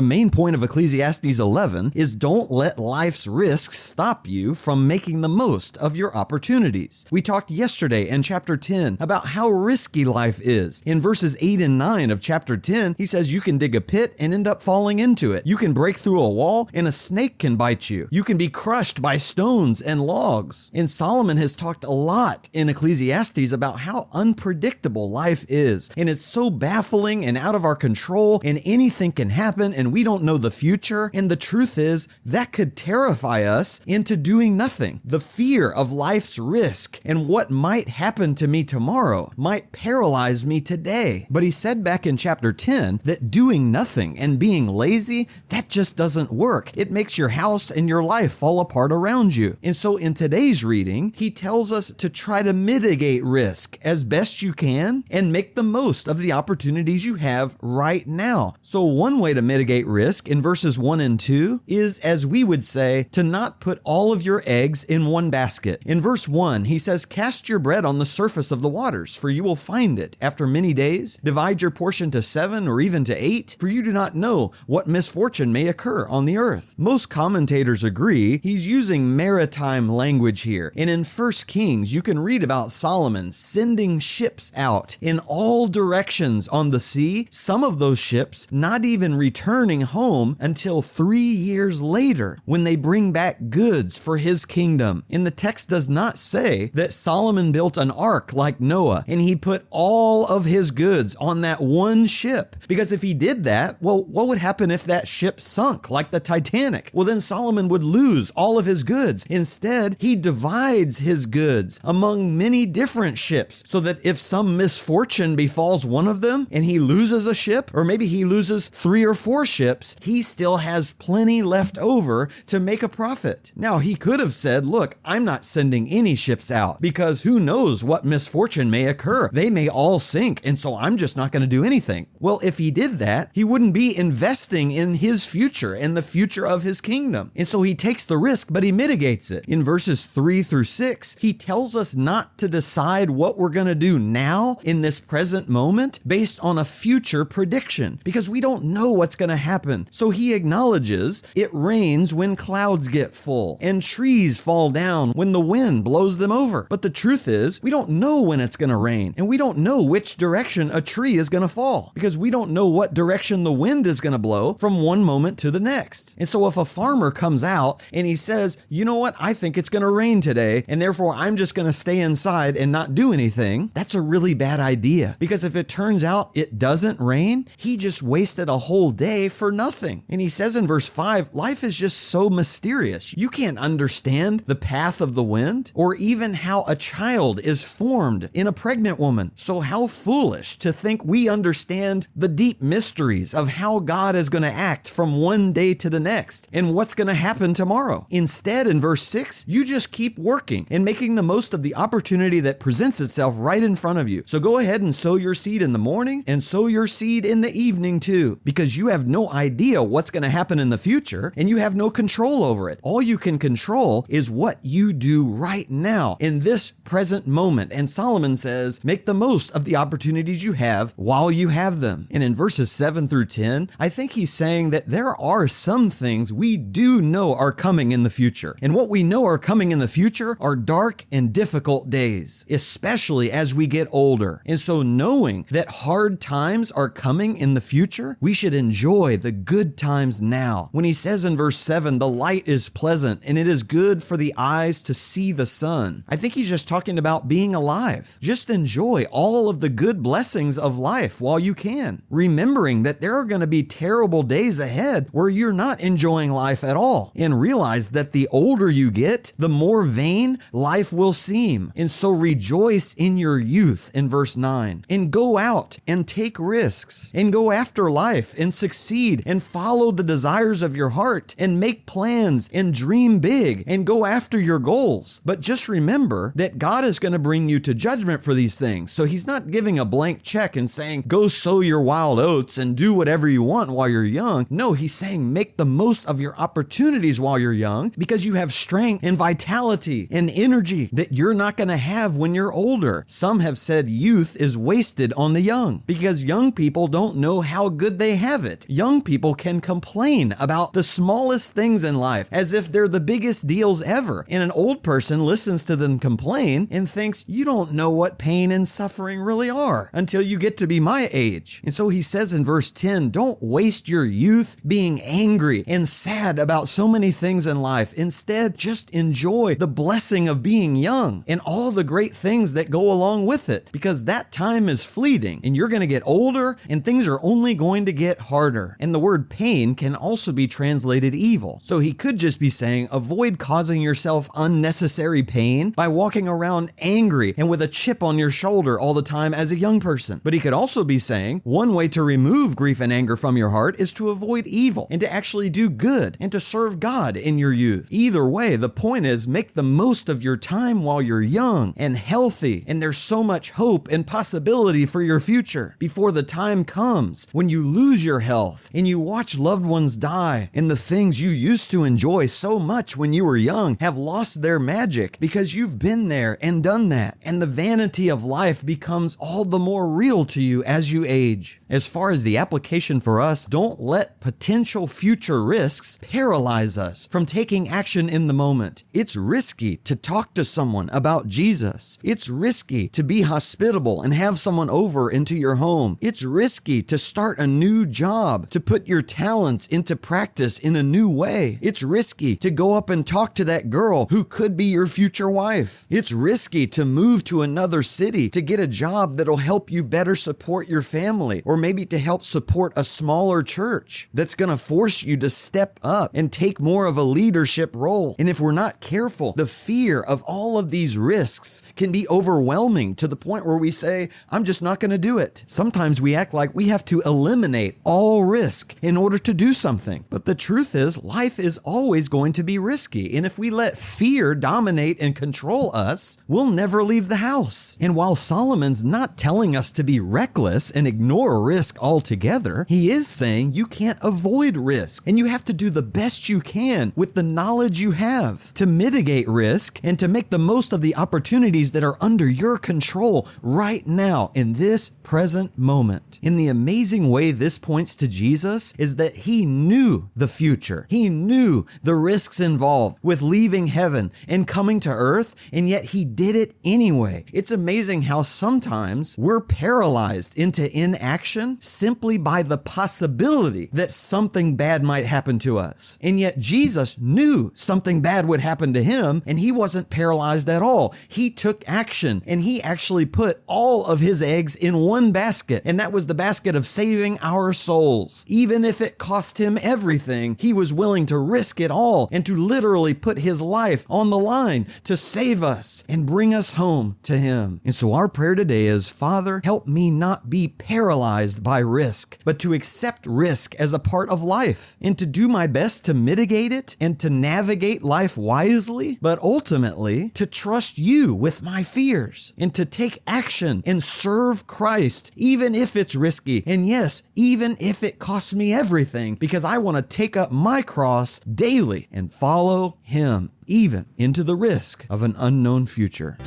The main point of Ecclesiastes 11 is don't let life's risks stop you from making the most of your opportunities. We talked yesterday in chapter 10 about how risky life is. In verses 8 and 9 of chapter 10, he says you can dig a pit and end up falling into it. You can break through a wall and a snake can bite you. You can be crushed by stones and logs. And Solomon has talked a lot in Ecclesiastes about how unpredictable life is. And it's so baffling and out of our control, and anything can happen and we don't know the future. And the truth is that could terrify us into doing nothing. The fear of life's risk and what might happen to me tomorrow might paralyze me today. But he said back in chapter 10 that doing nothing and being lazy, that just doesn't work. It makes your house and your life fall apart around you. And so in today's reading, he tells us to try to mitigate risk as best you can and make the most of the opportunities you have right now. So one way to mitigate risk in verses 1 and 2 is, as we would say, to not put all of your eggs in one basket. In verse 1, he says, "Cast your bread on the surface of the waters, for you will find it. After many days, divide your portion to 7 or even to 8, for you do not know what misfortune may occur on the earth." Most commentators agree he's using maritime language here. And in 1 Kings, you can read about Solomon sending ships out in all directions on the sea, some of those ships not even returning home until 3 years later when they bring back goods for his kingdom. And the text does not say that Solomon built an ark like Noah and he put all of his goods on that one ship. Because if he did that, well, what would happen if that ship sunk like the Titanic? Well, then Solomon would lose all of his goods. Instead, he divides his goods among many different ships so that if some misfortune befalls one of them and he loses a ship, or maybe he loses 3 or 4 ships, he still has plenty left over to make a profit. Now, he could have said, look, I'm not sending any ships out because who knows what misfortune may occur. They may all sink, and so I'm just not going to do anything. Well, if he did that, he wouldn't be investing in his future and the future of his kingdom. And so he takes the risk, but he mitigates it. In verses 3 through 6, he tells us not to decide what we're going to do now in this present moment based on a future prediction, because we don't know what's going to happen. So he acknowledges it rains when clouds get full and trees fall down when the wind blows them over. But the truth is, we don't know when it's going to rain, and we don't know which direction a tree is going to fall because we don't know what direction the wind is going to blow from one moment to the next. And so if a farmer comes out and he says, you know what, I think it's going to rain today, and therefore I'm just going to stay inside and not do anything, that's a really bad idea. Because if it turns out it doesn't rain, he just wasted a whole day for nothing. And he says in verse 5, life is just so mysterious. You can't understand the path of the wind or even how a child is formed in a pregnant woman. So how foolish to think we understand the deep mysteries of how God is going to act from one day to the next and what's going to happen tomorrow. Instead, in verse 6, you just keep working and making the most of the opportunity that presents itself right in front of you. So go ahead and sow your seed in the morning and sow your seed in the evening too, because you have no idea what's going to happen in the future and you have no control over it. All you can control is what you do right now in this present moment. And Solomon says, make the most of the opportunities you have while you have them. And in verses 7 through 10, I think he's saying that there are some things we do know are coming in the future. And what we know are coming in the future are dark and difficult days, especially as we get older. And so knowing that hard times are coming in the future, we should enjoy the good times now. When he says in verse 7, the light is pleasant and it is good for the eyes to see the sun, I think he's just talking about being alive. Just enjoy all of the good blessings of life while you can, remembering that there are going to be terrible days ahead where you're not enjoying life at all, and realize that the older you get, the more vain life will seem. And so rejoice in your youth in verse 9, and go out and take risks and go after life and succeed and follow the desires of your heart and make plans and dream big and go after your goals. But just remember that God is going to bring you to judgment for these things. So he's not giving a blank check and saying, go sow your wild oats and do whatever you want while you're young. No, he's saying make the most of your opportunities while you're young, because you have strength and vitality and energy that you're not going to have when you're older. Some have said youth is wasted on the young because young people don't know how good they have it. young people can complain about the smallest things in life as if they're the biggest deals ever. And an old person listens to them complain and thinks, you don't know what pain and suffering really are until you get to be my age. And so he says in verse 10, don't waste your youth being angry and sad about so many things in life. Instead, just enjoy the blessing of being young and all the great things that go along with it, because that time is fleeting and you're going to get older and things are only going to get harder. And the word pain can also be translated evil. So he could just be saying, avoid causing yourself unnecessary pain by walking around angry and with a chip on your shoulder all the time as a young person. But he could also be saying, one way to remove grief and anger from your heart is to avoid evil and to actually do good and to serve God in your youth. Either way, the point is, make the most of your time while you're young and healthy, and there's so much hope and possibility for your future before the time comes when you lose your health and you watch loved ones die and the things you used to enjoy so much when you were young have lost their magic because you've been there and done that, and the vanity of life becomes all the more real to you as you age. As far as the application for us, don't let potential future risks paralyze us from taking action in the moment. It's risky to talk to someone about Jesus. It's risky to be hospitable and have someone over into your home. It's risky to start a new job, to put your talents into practice in a new way. It's risky to go up and talk to that girl who could be your future wife. It's risky to move to another city to get a job that'll help you better support your family, or maybe to help support a smaller church that's going to force you to step up and take more of a leadership role. And if we're not careful, the fear of all of these risks can be overwhelming to the point where we say, I'm just not going to do it. Sometimes we act like we have to eliminate all risk in order to do something. But the truth is, life is always going to be risky. And if we let fear dominate and control us, we'll never leave the house. And while Solomon's not telling us to be reckless and ignore risk altogether, he is saying you can't avoid risk, and you have to do the best you can with the knowledge you have to mitigate risk and to make the most of the opportunities that are under your control right now in this present moment. In the amazing way this points to Jesus is that he knew the future. He knew the risks involved with leaving heaven and coming to earth, and yet he did it anyway. It's amazing how sometimes we're paralyzed into inaction simply by the possibility that something bad might happen to us. And yet Jesus knew something bad would happen to him, and he wasn't paralyzed at all. He took action, and he actually put all of his eggs in one basket, and that was the basket of saving our souls. Even if it cost him everything, he was willing to risk it all and to literally put his life on the line to save us and bring us home to him. And so our prayer today is, Father, help me not be paralyzed by risk, but to accept risk as a part of life and to do my best to mitigate it and to navigate life wisely, but ultimately to trust you with my fears and to take action and serve Christ, even if it's risky. And yes, even if it costs me everything, because I want to take up my cross daily and follow him, even into the risk of an unknown future.